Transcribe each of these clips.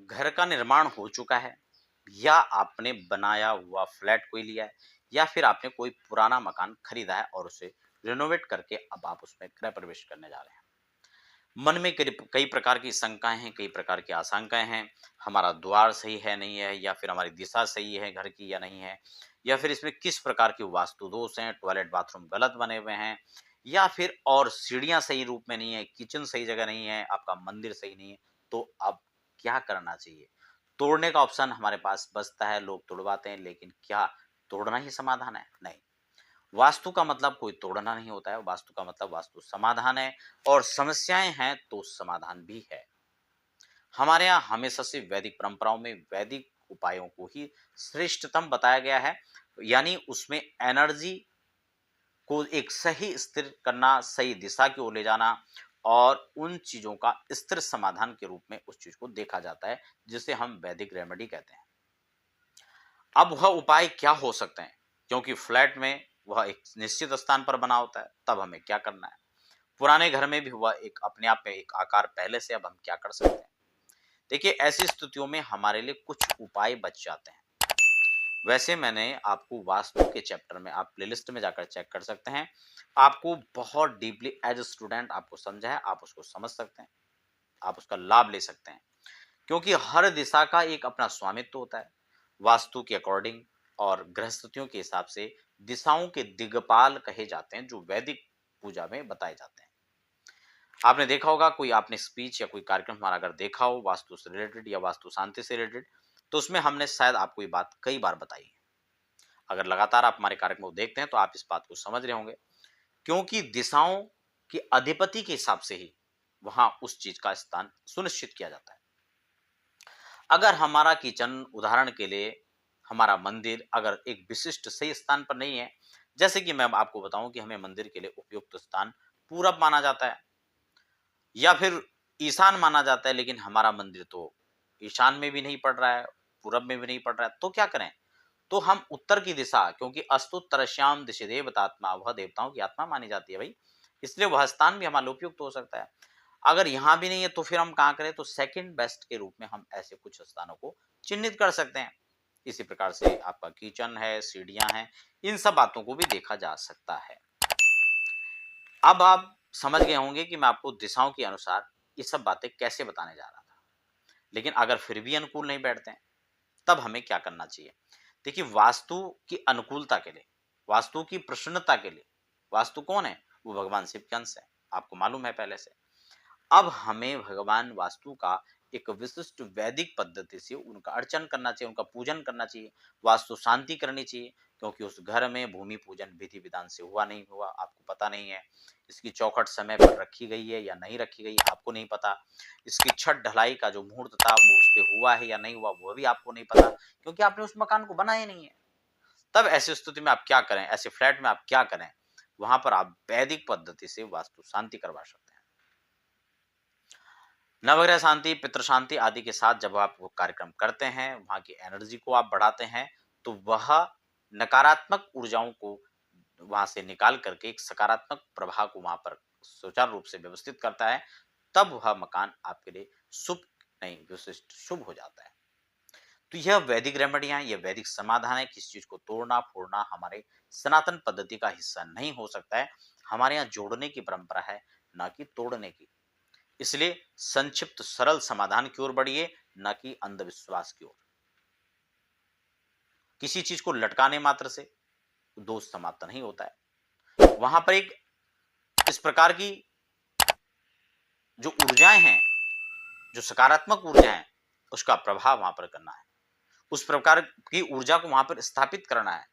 घर का निर्माण हो चुका है या आपने बनाया हुआ फ्लैट कोई लिया है या फिर आपने कोई पुराना मकान खरीदा है और उसे रिनोवेट करके अब आप उसमें गृह प्रवेश करने जा रहे हैं। मन में कई कई प्रकार की शंकाएं हैं, कई प्रकार की आशंकाएं हैं। हमारा द्वार सही है नहीं है, या फिर हमारी दिशा सही है घर की या नहीं है, या फिर इसमें किस प्रकार की वास्तु दोष हैं, टॉयलेट बाथरूम गलत बने हुए हैं, या फिर और सीढ़ियां सही रूप में नहीं है, किचन सही जगह नहीं है, आपका मंदिर सही नहीं है। तो अब क्या करना चाहिए? तोड़ने का ऑप्शन हमारे पास बचता है, लोग तोड़वाते हैं, लेकिन क्या तोड़ना ही समाधान है? नहीं। वास्तु का मतलब कोई तोड़ना नहीं होता है, वास्तु का मतलब वास्तु समाधान है, और समस्याएं हैं तो समाधान भी है। हमारे यहाँ हमेशा से वैदिक परंपराओं में वैदिक उपायों को ही श्रेष्ठतम बताया गया है। यानी उसमें एनर्जी को एक सही स्थिर करना, सही दिशा की ओर ले जाना, और उन चीजों का स्थिर समाधान के रूप में उस चीज को देखा जाता है, जिसे हम वैदिक रेमेडी कहते हैं। अब वह उपाय क्या हो सकते हैं? क्योंकि फ्लैट में वह एक निश्चित स्थान पर बना होता है, तब हमें क्या करना है? पुराने घर में भी हुआ एक अपने आप में एक आकार पहले से, अब हम क्या कर सकते हैं? देखिए, ऐसी स्थितियों में हमारे लिए कुछ उपाय बच जाते हैं। वैसे मैंने आपको वास्तु के चैप्टर में, आप प्लेलिस्ट में जाकर चेक कर सकते हैं, आपको बहुत डीपली एज स्टूडेंट आपको समझा है, आप उसको समझ सकते हैं, आप उसका लाभ ले सकते हैं। क्योंकि हर दिशा का एक अपना स्वामित्व होता है। वास्तु के अकॉर्डिंग और गृहस्थितियों के हिसाब से दिशाओं के दिग्पाल कहे जाते हैं, जो वैदिक पूजा में बताए जाते हैं। आपने देखा होगा, कोई आपने स्पीच या कोई कार्यक्रम हमारा अगर देखा हो वास्तु से रिलेटेड या वास्तु शांति से रिलेटेड, तो उसमें हमने शायद आपको ये बात कई बार बताई है। अगर लगातार आप हमारे कार्यक्रम को देखते हैं तो आप इस बात को समझ रहे होंगे। क्योंकि दिशाओं की अधिपति के हिसाब से ही वहां उस चीज का स्थान सुनिश्चित किया जाता है। अगर हमारा किचन, उदाहरण के लिए हमारा मंदिर अगर एक विशिष्ट सही स्थान पर नहीं है, जैसे कि मैं आपको बताऊं कि हमें मंदिर के लिए उपयुक्त स्थान पूरब माना जाता है या फिर ईशान माना जाता है, लेकिन हमारा मंदिर तो ईशान में भी नहीं पड़ रहा है, पूरब में भी नहीं पड़ रहा है, तो क्या करें? तो हम उत्तर की दिशा, क्योंकि अस्तुत्तरश्याम दिशि देवतात्मा, वह देवताओं की आत्मा मानी जाती है भाई, इसलिए वह स्थान भी हमारे लिए उपयुक्त हो सकता है। अगर यहाँ भी नहीं है तो फिर हम कहाँ करें? तो सेकंड बेस्ट के रूप में हम ऐसे कुछ स्थानों को चिन्हित कर सकते हैं। इसी प्रकार से आपका किचन है, सीढ़ियां हैं, इन सब बातों को भी देखा जा सकता है। अब आप समझ गए होंगे कि मैं आपको दिशाओं के अनुसार ये सब बातें कैसे बताने जा रहा था। लेकिन अगर फिर भी अनुकूल नहीं बैठते हैं, तब हमें क्या करना चाहिए? देखिए, वास्तु की अनुकूलता के लिए, वास्तु की प्रसन्नता के लिए, वास्तु कौन है? वो भगवान शिव के अंश है, आपको मालूम है पहले से। अब हमें भगवान वास्तु का एक विशिष्ट वैदिक पद्धति से उनका अर्चन करना चाहिए, उनका पूजन करना चाहिए, वास्तु शांति करनी चाहिए। क्योंकि उस घर में भूमि पूजन विधि विधान से हुआ नहीं हुआ आपको पता नहीं है। इसकी चौखट समय पर रखी गई है या नहीं रखी गई आपको नहीं पता। इसकी छत ढलाई का जो मुहूर्त था वो उस पे हुआ है या नहीं हुआ वो भी आपको नहीं पता, क्योंकि आपने उस मकान को बनाया नहीं है। तब ऐसी स्थिति में आप क्या करें? ऐसे फ्लैट में आप क्या करें? वहां पर आप वैदिक पद्धति से वास्तु शांति करवा सकते हैं। नवग्रह शांति, पितृ शांति आदि के साथ जब आप वो कार्यक्रम करते हैं, वहाँ की एनर्जी को आप बढ़ाते हैं, तो वह नकारात्मक ऊर्जाओं को वहाँ से निकाल करके एक सकारात्मक प्रभाव को वहाँ पर सुचारू रूप से व्यवस्थित करता है। तब वह मकान आपके लिए शुभ नहीं, विशिष्ट शुभ हो जाता है। तो यह वैदिक रेमेडियां, यह वैदिक समाधान है। किसी चीज को तोड़ना फोड़ना हमारे सनातन पद्धति का हिस्सा नहीं हो सकता है। हमारे यहाँ जोड़ने की परंपरा है, ना कि तोड़ने की। इसलिए संक्षिप्त सरल समाधान की ओर बढ़िए, न कि अंधविश्वास की ओर। किसी चीज को लटकाने मात्र से दोष समाप्त नहीं होता है। वहां पर एक इस प्रकार की जो ऊर्जाएं हैं, जो सकारात्मक ऊर्जा है, उसका प्रभाव वहां पर करना है। उस प्रकार की ऊर्जा को वहां पर स्थापित करना है।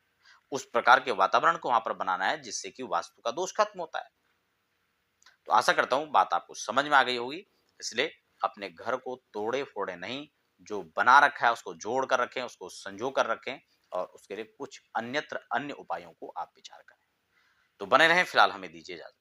उस प्रकार के वातावरण को वहां पर बनाना है जिससे कि वास्तु का दोष खत्म होता है। तो आशा करता हूं बात आपको समझ में आ गई होगी। इसलिए अपने घर को तोड़े फोड़े नहीं, जो बना रखा है उसको जोड़ कर रखें, उसको संजो कर रखें, और उसके लिए कुछ अन्यत्र अन्य उपायों को आप विचार करें। तो बने रहें, फिलहाल हमें दीजिए इजाजत।